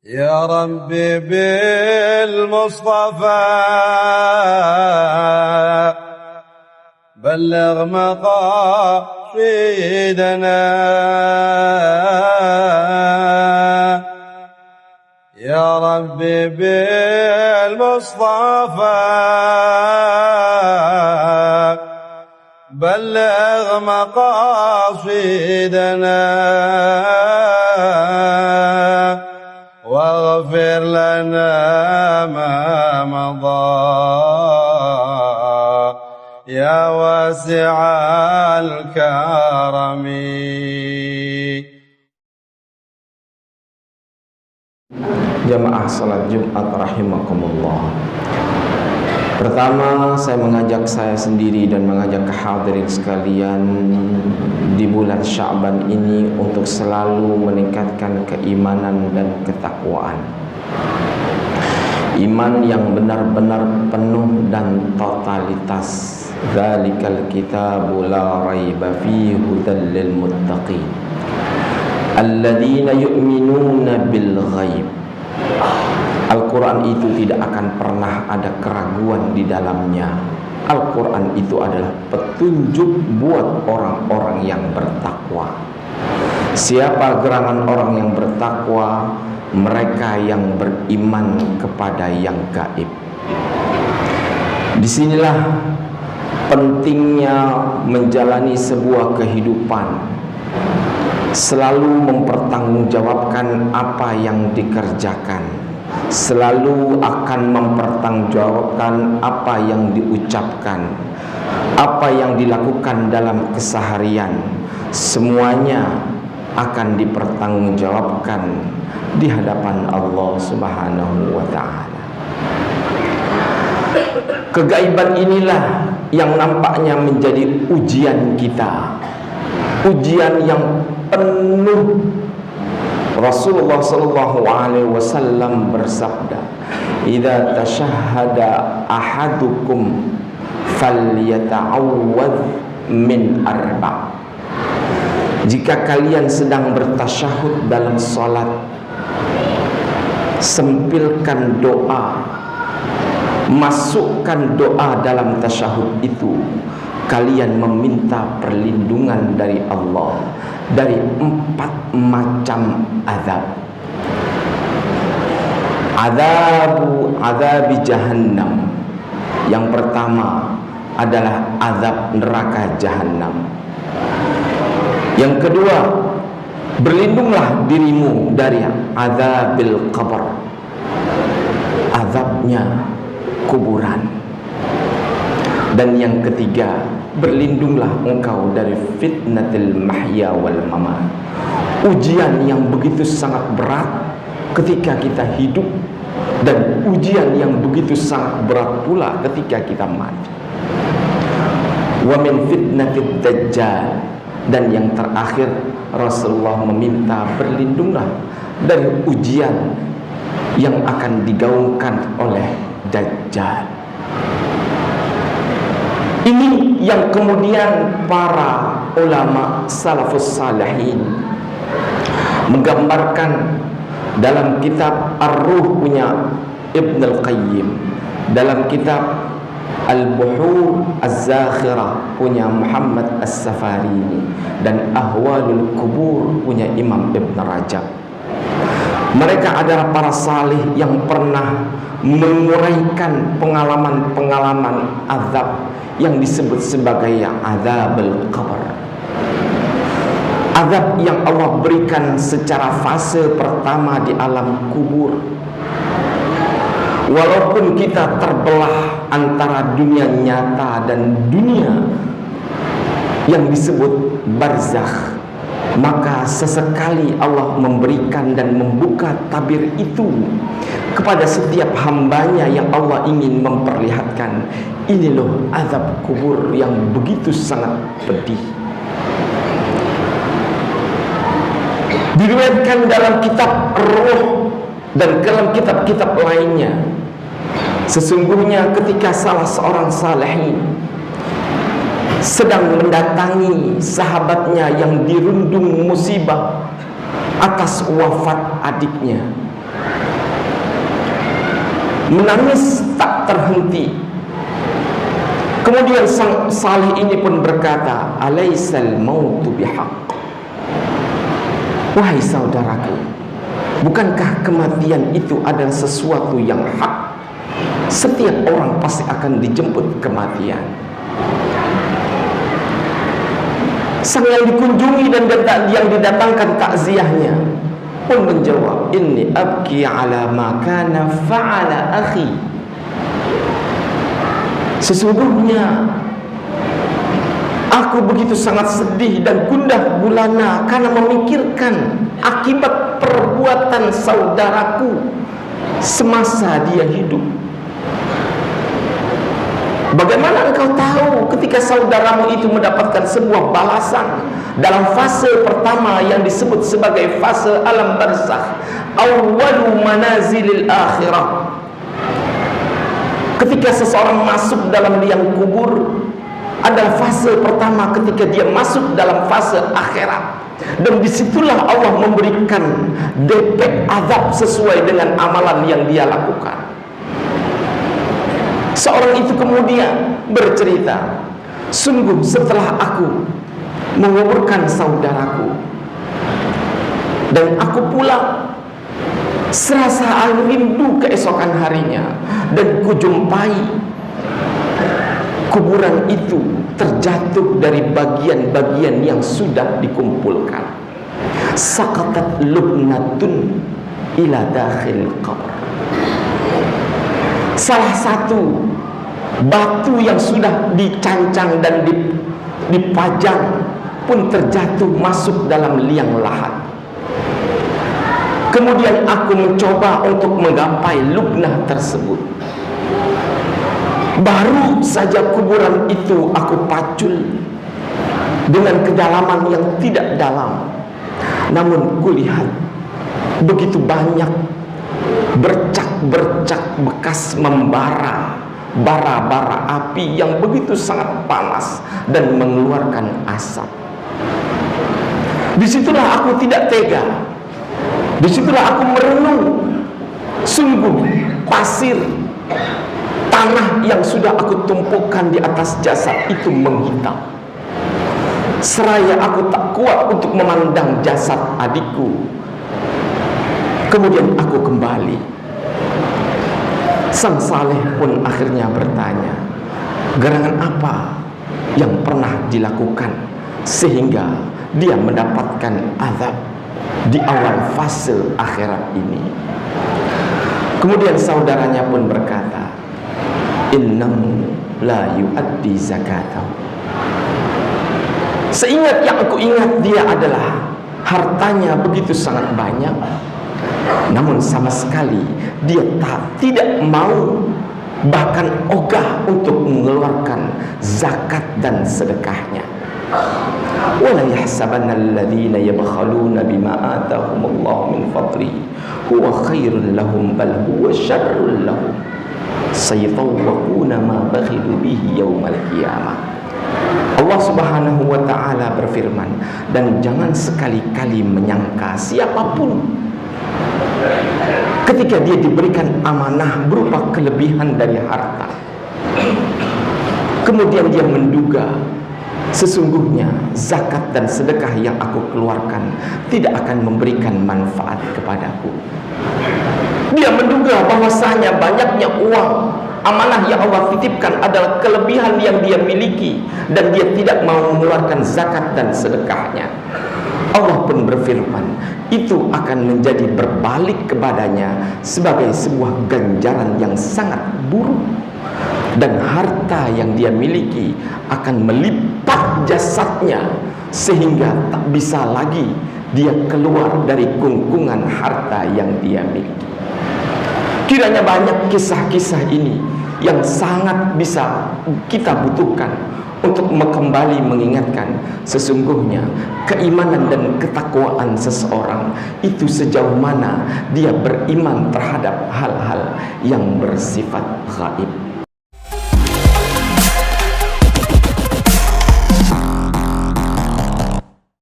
يا ربي بالمصطفى بلغ مقاصدنا يا ربي بالمصطفى بلغ مقاصدنا واغفر لنا ما مضى يا واسع الكرم. Jamaah salat Jumat rahimakumullah. Pertama, saya mengajak saya sendiri dan mengajak hadirin sekalian di bulan Sya'ban ini untuk selalu meningkatkan keimanan dan ketakwaan. Iman yang benar-benar penuh dan totalitas. Dzalikal kitabu la raiba fihi hudal lil muttaqin alladzina yu'minuna bil ghaib. Al-Quran itu tidak akan pernah ada keraguan di dalamnya. Al-Quran itu adalah petunjuk buat orang-orang yang bertakwa. Siapa gerangan orang yang bertakwa? Mereka yang beriman kepada yang gaib. Disinilah pentingnya menjalani sebuah kehidupan, selalu mempertanggungjawabkan apa yang dikerjakan, selalu akan mempertanggungjawabkan apa yang diucapkan, apa yang dilakukan dalam keseharian. Semuanya akan dipertanggungjawabkan di hadapan Allah Subhanahu wa ta'ala. Kegaiban inilah yang nampaknya menjadi ujian kita, ujian yang penuh. Rasulullah sallallahu alaihi wasallam bersabda, "Idza tashahhada ahadukum falyata'awwadz min arba'." Jika kalian sedang bertasyahud dalam salat, sempilkan doa, masukkan doa dalam tasyahud itu. Kalian meminta perlindungan dari Allah dari 4 macam azab. Azabi jahannam. Yang pertama adalah azab neraka jahannam. Yang kedua, berlindunglah dirimu dari azabil qabr, azabnya kuburan. Dan yang ketiga, berlindunglah engkau dari fitnatil mahya wal mamat, ujian yang begitu sangat berat ketika kita hidup, dan ujian yang begitu sangat berat pula ketika kita mati. Wa min fitnatid dajjal. Dan yang terakhir, Rasulullah meminta berlindunglah dari ujian yang akan digaungkan oleh Dajjal. Ini yang kemudian para ulama salafus salihin menggambarkan dalam kitab Ar-Ruh punya Ibn Al-Qayyim, dalam kitab Al-Buhur Az-Zakhirah punya Muhammad As-Safarini, dan Ahwalul Kubur punya Imam Ibn Rajab. Mereka adalah para salih yang pernah menguraikan pengalaman-pengalaman azab yang disebut sebagai azabul qabr. Azab yang Allah berikan secara fase pertama di alam kubur. Walaupun kita terbelah antara dunia nyata dan dunia yang disebut barzakh, maka sesekali Allah memberikan dan membuka tabir itu kepada setiap hambanya yang Allah ingin memperlihatkan. Ini loh azab kubur yang begitu sangat pedih. Diriwayatkan dalam kitab Ruh dan dalam kitab-kitab lainnya, sesungguhnya ketika salah seorang salihin sedang mendatangi sahabatnya yang dirundung musibah atas wafat adiknya, menangis tak terhenti. Kemudian sang salih ini pun berkata, alaisal mautu bihaq. Wahai saudaraku, bukankah kematian itu adalah sesuatu yang hak? Setiap orang pasti akan dijemput kematian. Sang yang dikunjungi dan yang didatangkan takziahnya pun menjawab, inni abki ala ma kana fa'ala akhi. Sesungguhnya aku begitu sangat sedih dan gundah gulana karena memikirkan akibat perbuatan saudaraku semasa dia hidup. Bagaimana engkau tahu ketika saudaramu itu mendapatkan sebuah balasan dalam fase pertama yang disebut sebagai fase alam barzakh, awwalu manazilil akhirah. Ketika seseorang masuk dalam liang kubur adalah fase pertama ketika dia masuk dalam fase akhirat, dan disitulah Allah memberikan depek azab sesuai dengan amalan yang dia lakukan. Seorang itu kemudian bercerita, sungguh setelah aku menguburkan saudaraku dan aku pulang, serasa rindu keesokan harinya, dan kujumpai kuburan itu terjatuh dari bagian-bagian yang sudah dikumpulkan. Saqatat lubnatun ila dakhil qabr. Salah satu batu yang sudah dicancang dan dipajang pun terjatuh masuk dalam liang lahat. Kemudian aku mencoba untuk menggapai lubnah tersebut. Baru saja kuburan itu aku pacul dengan kedalaman yang tidak dalam, namun kulihat begitu banyak bercak-bercak bekas membara, bara-bara api yang begitu sangat panas dan mengeluarkan asap. Disitulah aku tidak tega. Disitulah aku merenung. Sungguh pasir, tanah yang sudah aku tumpukan di atas jasad itu menghitam. Seraya aku tak kuat untuk memandang jasad adikku. Kemudian aku kembali. Sang saleh pun akhirnya bertanya, gerangan apa yang pernah dilakukan sehingga dia mendapatkan azab di awal fase akhirat ini? Kemudian saudaranya pun berkata, innahu la yu'addi zakatahu. Seingat yang aku ingat, dia adalah hartanya begitu sangat banyak, namun sama sekali dia tidak mau, bahkan ogah untuk mengeluarkan zakat dan sedekahnya. Wala yahsabanna alladhina yabkhaluna bima atahumullahu min fadlihi huwa khairun lahum bal huwa syarrun lahum sayatawwaquna ma bakhilu bihi yaumal qiyamah. Allah Subhanahu wa ta'ala berfirman, dan jangan sekali-kali menyangka siapapun ketika dia diberikan amanah berupa kelebihan dari harta, kemudian dia menduga sesungguhnya zakat dan sedekah yang aku keluarkan tidak akan memberikan manfaat kepadaku. Dia menduga bahwasanya banyaknya uang amanah yang Allah titipkan adalah kelebihan yang dia miliki, dan dia tidak mau mengeluarkan zakat dan sedekahnya. Allah pun berfirman, itu akan menjadi berbalik kepadanya sebagai sebuah ganjaran yang sangat buruk, dan harta yang dia miliki akan melipat jasadnya sehingga tak bisa lagi dia keluar dari kungkungan harta yang dia miliki. Kiranya banyak kisah-kisah ini yang sangat bisa kita butuhkan untuk kembali mengingatkan sesungguhnya keimanan dan ketakwaan seseorang itu sejauh mana dia beriman terhadap hal-hal yang bersifat gaib.